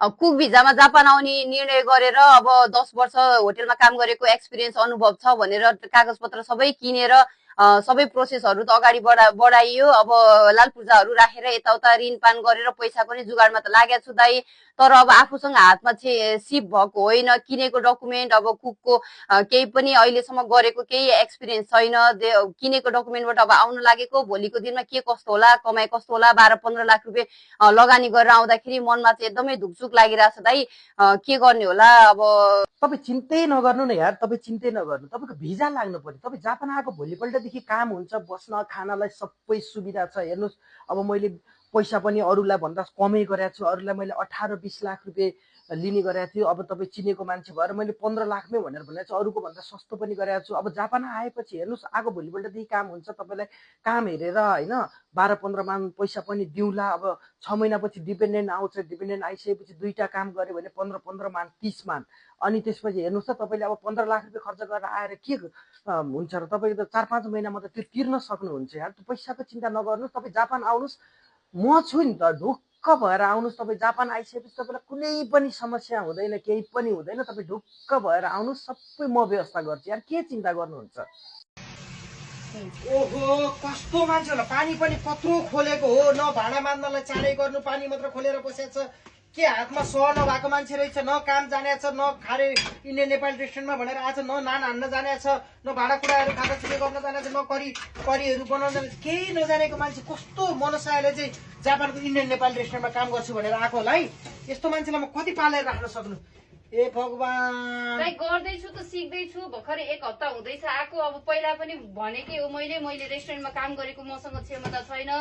Cook भिजामा Japan आउने निर्णय गरेर अब 10 वर्ष होटेलमा काम गरेको एक्सपिरियन्स अनुभव छ भनेर कागजपत्र सबै किनेर सबै प्रोसेसहरू त अगाडि बढाइयो। अब लाल पूर्जाहरू राखेर यताउता ऋणपान गरेर पैसाको नि जुगाडमा त लागेको छु दाइ। तर अब आफूसँग हातमा सिप भएको होइन, किनेको डकुमेन्ट अब कुकको केही पनि अहिलेसम्म गरेको केही एक्सपिरियन्स छैन। किनेको डकुमेन्टबाट अब आउन लागेको भोलिको दिनमा के कस्तो होला, कमाइ कस्तो होला, 12-15 लाख रुपियाँ लगानी गरेर आउँदाखेरि मनमा चाहिँ एकदमै धुकचुक लागिरहेछ दाइ। के गर्ने होला अब। तपाईँ चिन्तै नगर्नु न यार, तपाईँ चिन्तै नगर्नु। तपाईँको भिजा लाग्नु पर्यो। तपाईँ जापान आएको भोलिपल्टदेखि काम हुन्छ, बस्न खानालाई सबै सुविधा छ। हेर्नुहोस्, अब मैले पैसा पनि अरूलाई भन्दा कमै गरेको छु। अरूलाई मैले 18-20 लाख रुपियाँ लिने गरेको थियो। अब तपाईँ चिनेको मान्छे भएर मैले 15 लाखमै भनेर भनेको छु। अरूको भन्दा सस्तो पनि गरेको छु। अब जापान आएपछि हेर्नुहोस्, आएको भोलिपल्टदेखि काम हुन्छ। तपाईँलाई काम हेरेर होइन 12-15 मान पैसा पनि दिउँला। अब 6 महिनापछि डिपेन्डेन्ट आउँछ। डिपेन्डेन्ट आइसकेपछि 2टा काम गऱ्यो भने 15-15 मान 30 मान। अनि त्यसपछि हेर्नुहोस् त, तपाईँले अब 15 लाख रुपियाँ खर्च गरेर आएर के हुन्छ र? तपाईँले त 4-5 महिनामा त त्यो तिर्न सक्नुहुन्छ यार। त्यो पैसाको चिन्ता नगर्नुहोस्। तपाईँ जापान आउनुहोस्, म छु नि त। ढुक्क भएर आउनुहोस्। तपाईँ जापान आइसकेपछि तपाईँलाई कुनै पनि समस्या हुँदैन, केही पनि हुँदैन। तपाईँ ढुक्क भएर आउनुहोस्, सबै म व्यवस्था गर्छु यार। के चिन्ता गर्नुहुन्छ? ओहो, कस्तो मान्छे होला। पानी पनि कत्रो खोलेको हो, न भाँडा मान्नलाई चाँडै गर्नु, पानी मात्र खोलेर बसेको छ। के हातमा सह नभएको मान्छे रहेछ, न काम जाने छ, न खारे इन्डियन नेपाली रेस्टुरेन्टमा भनेर आएको छ, न नान हान्न जाने छ, न भाँडाकुँडाहरू खाँदा चुके गर्न जाने छ, न करीहरू बनाउन जाने छ। केही नजानेको मान्छे कस्तो मनसायले चाहिँ जापानको इन्डियन नेपाली रेस्टुरेन्टमा काम गर्छु भनेर आएको होला है। यस्तो मान्छेलाई म कति पालेर राख्न सक्नु? ए भगवान, गर्दैछु त सिक्दैछु। भर्खरै 1 हप्ता हुँदैछ आएको। अब पहिला पनि भनेकै हो मैले रेस्टुरेन्टमा काम गरेको मसँग क्षमता छैन,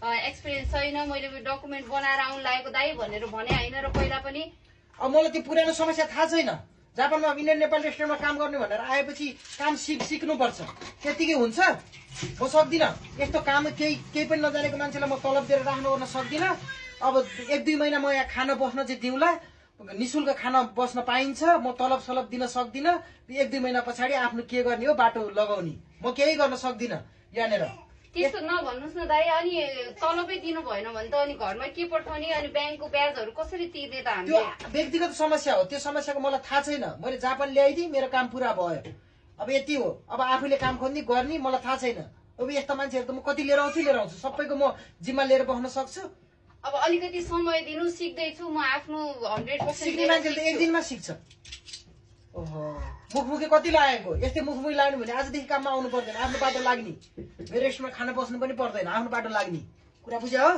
एक्सपिरियन्स छैन, मैले डकुमेन्ट बनाएर आउनु लागेको दाइ भनेर भने होइन र पहिला पनि। अब मलाई त्यो पुरानो समस्या थाहा छैन। जापानमा इन्डियन नेपाल रेस्टुरेन्टमा काम गर्ने भनेर आएपछि काम सिक्नुपर्छ। त्यतिकै हुन्छ? म सक्दिनँ यस्तो काम। केही पनि नजानेको मान्छेलाई म तलब दिएर राख्नु गर्न सक्दिनँ। अब 1-2 महिना म यहाँ खाना बस्न चाहिँ दिउँला, निशुल्क खाना बस्न पाइन्छ। म तलब सलब दिन सक्दिनँ। 1-2 महिना पछाडि आफ्नो के गर्ने हो बाटो लगाउने। म केही गर्न सक्दिनँ यहाँनिर। त्यस्तो नभन्नुहोस् न दाइ। अनि तलबै दिनु भएन भने त अनि घरमा के पठाउने, अनि ब्याङ्कको ब्याजहरू कसरी तिर्ने त हामीले? त्यो व्यक्तिगत समस्या हो। त्यो समस्याको मलाई थाहा छैन। मैले जापान ल्याइदिएँ, मेरो काम पुरा भयो। अब यति हो। अब आफूले काम खोज्ने गर्ने मलाई थाहा छैन। अब यस्ता मान्छेहरू त म कति लिएर आउँछु। सबैको म जिम्मा लिएर बस्न सक्छु। अब अलिकति समय दिनु, सिक्दैछु म आफ्नो 100%। सिक्ने मान्छेले त 1 दिनमा सिक्छ। ओहो, मुखमुखी कति लागेको। यस्तै मुखमुखी लाग्नु भने आजदेखि काममा आउनु पर्दैन, आफ्नो बाटो लाग्ने। मेरो रेस्टुरेन्टमा खाना बस्नु पनि पर्दैन, आफ्नो बाटो लाग्ने कुरा बुझ्यो हो?